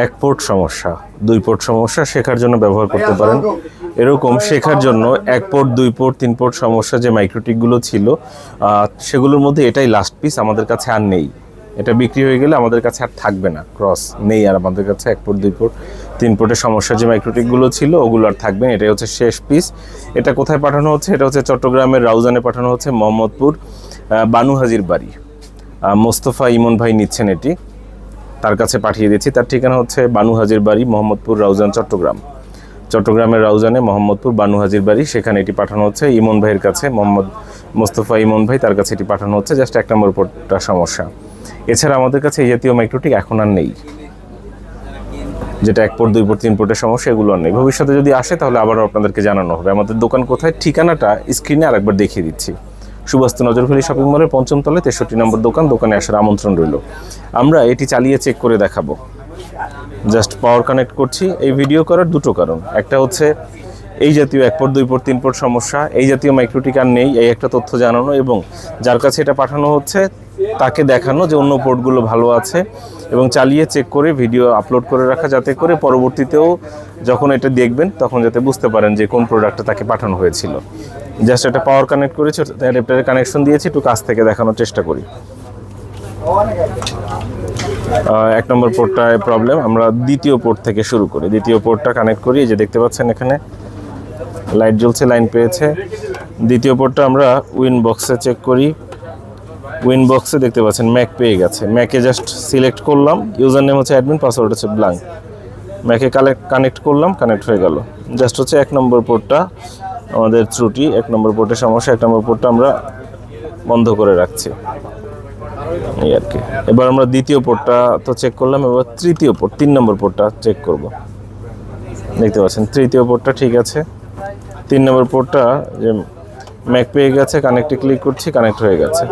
এক পোর্ট সমস্যা, দুই পোর্ট সমস্যা শেখার জন্য ব্যবহার করতে পারেন। এরকম শেখার জন্য এক পোর্ট, দুই পোর্ট, তিন পোর্ট সমস্যা যে মাইক্রোটিকগুলো ছিল সেগুলোর মধ্যে এটাই লাস্ট পিস, আমাদের কাছে আর নেই। এটা বিক্রি হয়ে গেলে আমাদের কাছে আর থাকবে না, ক্রস নেই আর আমাদের কাছে। এক পোর্ট, দুই পোর্ট, তিন পোর্টের সমস্যা যে মাইক্রোটিকগুলো ছিল ওগুলো আর থাকবে না। এটাই হচ্ছে শেষ পিস। এটা কোথায় পাঠানো হচ্ছে? এটা হচ্ছে চট্টগ্রামের রাউজানে পাঠানো হচ্ছে, মোহাম্মদপুর বানু হাজির বাড়ি। মোস্তফা ইমন ভাই নিচ্ছেন এটি, তার কাছে পাঠিয়ে দিচ্ছি। তার ঠিকানা হচ্ছে বানু হাজির বাড়ি, মোহাম্মদপুর রাউজান, চট্টগ্রামের রাউজানে মোহাম্মদপুর বানু হাজির বাড়ি, সেখানে এটি পাঠানো হচ্ছে ইমন ভাইয়ের কাছে। মোস্তফা ইমন ভাই, তার কাছে এটি পাঠানো হচ্ছে। জাস্ট এক নম্বর পোর্টটা সমস্যা। এছাড়া আমাদের কাছে এই জাতীয় মাইক্রোটিক এখন আর নেই, যেটা এক পোর্ট, দুই পোর্ট, তিন পোর্টের সমস্যা এগুলো আর নেই। ভবিষ্যতে যদি আসে তাহলে আবারও আপনাদেরকে জানানো হবে। আমাদের দোকান কোথায়, ঠিকানাটা স্ক্রিনে আরেকবার দেখিয়ে দিচ্ছি। সুবাস্তু নজরভ্যালি শপিং মলের ৫ম তলায় ৬৩ নম্বর দোকান। দোকানে আসার আমন্ত্রণ রইল। আমরা এটি চালিয়ে চেক করে দেখাবো। জাস্ট পাওয়ার কানেক্ট করছি। এই ভিডিও করার দুটো কারণ, একটা হচ্ছে এই জাতীয় এক পোর্ট, দুই পোর্ট, তিন পোর্ট সমস্যা, এই জাতীয় মাইক্রোটিক আর নেই, এই একটা তথ্য জানানো, এবং যার কাছে এটা পাঠানো হচ্ছে তাকে দেখানো যে অন্য পোর্টগুলো ভালো আছে, এবং চালিয়ে চেক করে ভিডিও আপলোড করে রাখা, যাতে করে পরবর্তীতেও যখন এটা দেখবেন তখন যাতে বুঝতে পারেন যে কোন প্রোডাক্টটা তাকে পাঠানো হয়েছিল। জাস্ট একটা পাওয়ার কানেক্ট করেছি, অ্যাডাপ্টারের কানেকশন দিয়েছি, একটু কাছ থেকে দেখানোর চেষ্টা করি। এক নম্বর পোর্টটায় প্রবলেম, আমরা দ্বিতীয় পোর্ট থেকে শুরু করি। দ্বিতীয় পোর্টটা কানেক্ট করি, এই যে দেখতে পাচ্ছেন এখানে লাইট জ্বলছে, লাইন পেয়েছে। দ্বিতীয় পোর্টটা আমরা উইন বক্সে চেক করি। উইন বক্সে দেখতে পাচ্ছেন ম্যাক পেয়ে গেছে। ম্যাকে জাস্ট সিলেক্ট করলাম, ইউজার নেম হচ্ছে অ্যাডমিন, পাসওয়ার্ড হচ্ছে ব্ল্যাঙ্ক। ম্যাকে কানেক্ট করলাম, কানেক্ট হয়ে গেল। জাস্ট হচ্ছে এক নম্বর পোর্টটা আমাদের ত্রুটি, এক নম্বর পোর্টের সমস্যা। এক নম্বর পোর্টটা আমরা বন্ধ করে রাখছি, এই আর কি। এবার আমরা দ্বিতীয় পোর্টটা তো চেক করলাম, এবার তৃতীয় পোর্ট, 3 নম্বর পোর্টটা চেক করব। দেখতে পাচ্ছেন তৃতীয় পোর্টটা ঠিক আছে। 3 নম্বর পোর্টটা যে ম্যাক পেয়ে গেছে, কানেক্টে ক্লিক করছি, কানেক্ট হয়ে গেছে।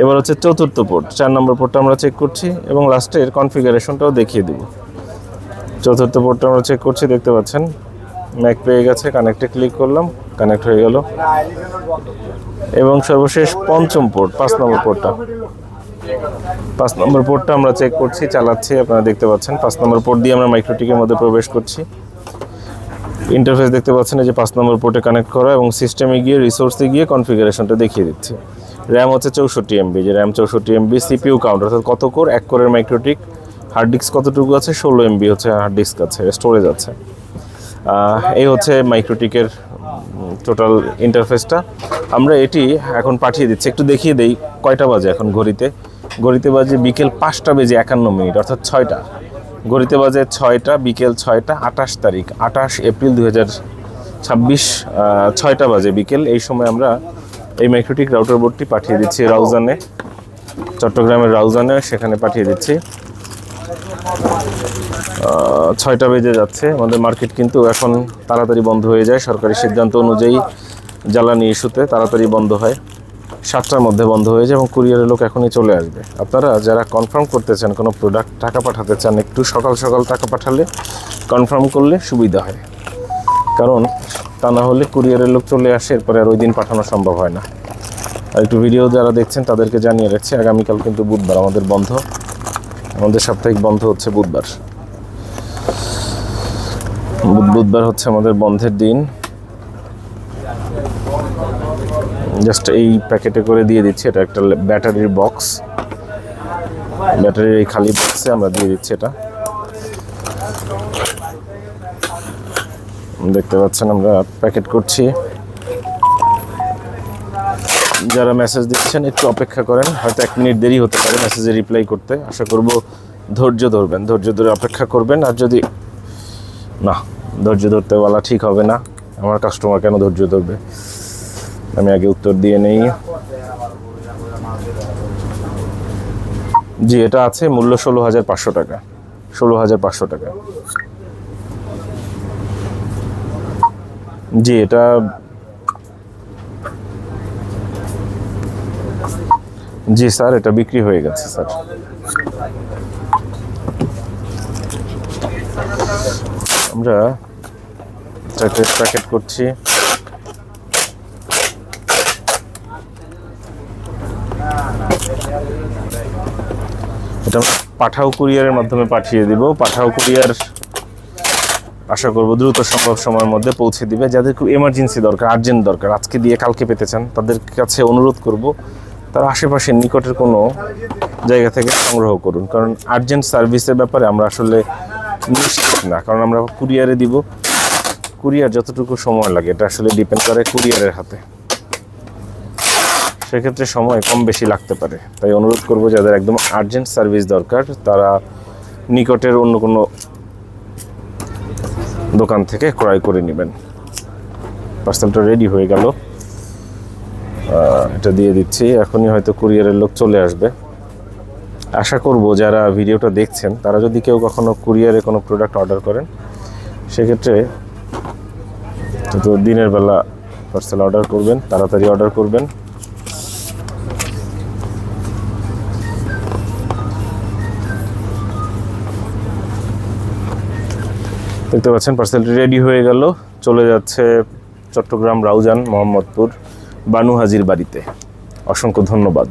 এবার হচ্ছে চতুর্থ পোর্ট, 4 নম্বর পোর্টটা আমরা চেক করছি, এবং লাস্টের কনফিগারেশনটাও দেখিয়ে দিব। চতুর্থ পোর্টটা আমরা চেক করছি, দেখতে পাচ্ছেন ম্যাক পেয়ে গেছে, কানেক্টে ক্লিক করলাম, কানেক্ট হয়ে গেল। এবং সর্বশেষ পঞ্চম পোর্ট, 5 নম্বর পোর্টটা, 5 নম্বর পোর্টটা আমরা চেক করছি, চালাচ্ছি। আপনারা দেখতে পাচ্ছেন 5 নম্বর পোর্ট দিয়ে আমরা মাইক্রোটিকের মধ্যে প্রবেশ করছি। ইন্টারফেস দেখতে পাচ্ছেন এই যে 5 নম্বর পোর্টে কানেক্ট করা, এবং সিস্টেমে গিয়ে রিসোর্সে গিয়ে কনফিগারেশনটা দেখিয়ে দিচ্ছি। র্যাম হচ্ছে 64 MB, যে র্যাম 64 MB। সিপিইউ কাউন্ট অর্থাৎ কত কোর, 1 কোরের মাইক্রোটিক। হার্ড ডিস্ক কতটুকু আছে, 16 MB হচ্ছে হার্ড ডিস্ক আছে, স্টোরেজ আছে। এই হচ্ছে মাইক্রোটিকের টোটাল ইন্টারফেসটা। আমরা এটি এখন পাঠিয়ে দিচ্ছি। একটু দেখিয়ে দেই কয়টা বাজে এখন ঘড়িতে বাজে বিকেল 5টা বেজে 51 মিনিট, অর্থাৎ 6টা। ঘড়িতে বাজে 6টা, বিকেল 6টা, 28 তারিখ, 28 এপ্রিল 2026, 6টা বাজে বিকেল। এই সময় আমরা এই মাইক্রোটিক রাউটার বোর্ডটি পাঠিয়ে দিচ্ছি রাউজানে, চট্টগ্রামের রাউজানে, সেখানে পাঠিয়ে দিচ্ছি। 6টা বেজে যাচ্ছে। আমাদের মার্কেট কিন্তু এখন তাড়াতাড়ি বন্ধ হয়ে যায়, সরকারি সিদ্ধান্ত অনুযায়ী জ্বালানি ইস্যুতে তাড়াতাড়ি বন্ধ হয়, 7টার মধ্যে বন্ধ হয়ে যায়, এবং কুরিয়ারের লোক এখনই চলে আসবে। আপনারা যারা কনফার্ম করতে চান কোনো প্রোডাক্ট, টাকা পাঠাতে চান, একটু সকাল সকাল টাকা পাঠালে, কনফার্ম করলে সুবিধা হয়, কারণ তা না হলে কুরিয়ারের লোক চলে আসে, এরপরে আর ওই দিন পাঠানো সম্ভব হয় না। আর একটু ভিডিও যারা দেখছেন তাদেরকে জানিয়ে রাখছি, আগামীকাল কিন্তু বুধবার আমাদের বন্ধ, আমাদের সাপ্তাহিক বন্ধ হচ্ছে বুধবার। বুধবার হচ্ছে আমাদের বন্ধের দিন। জাস্ট এই প্যাকেটে করে দিয়ে দিচ্ছি। এটা একটা ব্যাটারির বক্স, ব্যাটারির এই খালি বক্সে আমরা দিয়ে দিচ্ছি। এটা দেখতে পাচ্ছেন আমরা প্যাকেট করছি। যারা মেসেজ দিচ্ছেন একটু অপেক্ষা করেন, হয়তো 1 মিনিট দেরি হতে পারে মেসেজে রিপ্লাই করতে। আশা করব ধৈর্য ধরবেন, ধৈর্য ধরে অপেক্ষা করবেন। আর যদি না, ধৈর্য ধরতে বলা ঠিক হবে না, আমার কাস্টমার কেন ধৈর্য ধরবে। আমি আগে উত্তর দিয়ে নেই। জি, এটা আছে, মূল্য 16,500 টাকা, 16,500 টাকা। জি, এটা জি স্যার, এটা বিক্রি হয়ে গেছে স্যার। আমরা প্যাকেট করছি। এটা আমরা পাঠাও কুরিয়ারের মাধ্যমে পাঠিয়ে দিব। পাঠাও কুরিয়ার আশা করব দ্রুত সম্ভব সময়ের মধ্যে পৌঁছে দিবে। যাদের খুব এমার্জেন্সি দরকার, আর্জেন্ট দরকার, আজকে দিয়ে কালকে পেতে চান, তাদের কাছে অনুরোধ করব তারা আশেপাশের নিকটের কোনো জায়গা থেকে সংগ্রহ করুন। কারণ আর্জেন্ট সার্ভিসের ব্যাপারে আমরা আসলে নিশ্চিত না, কারণ আমরা কুরিয়ারে দিব। কুরিয়ার যতটুকু সময় লাগে এটা আসলে ডিপেন্ড করে কুরিয়ারের হাতে, সেক্ষেত্রে সময় কম বেশি লাগতে পারে। তাই অনুরোধ করব যাদের একদম আর্জেন্ট সার্ভিস দরকার তারা নিকটের অন্য কোনো দোকান থেকে ক্রয় করে নেবেন। পার্সেলটা রেডি হয়ে গেল, এটা দিয়ে দিচ্ছি। এখনই হয়তো কুরিয়ারের লোক চলে আসবে। আশা করব যারা ভিডিওটা দেখছেন তারা যদি কেউ কখনো কুরিয়ারে কোনো প্রোডাক্ট অর্ডার করেন, সেক্ষেত্রে তো দিনের বেলা পার্সেল অর্ডার করবেন, তাড়াতাড়ি অর্ডার করবেন। দেখতে পাচ্ছেন পার্সেলটি রেডি হয়ে গেল, চলে যাচ্ছে চট্টগ্রাম রাউজান মোহাম্মদপুর বানু হাজির বাড়িতে। অসংখ্য ধন্যবাদ।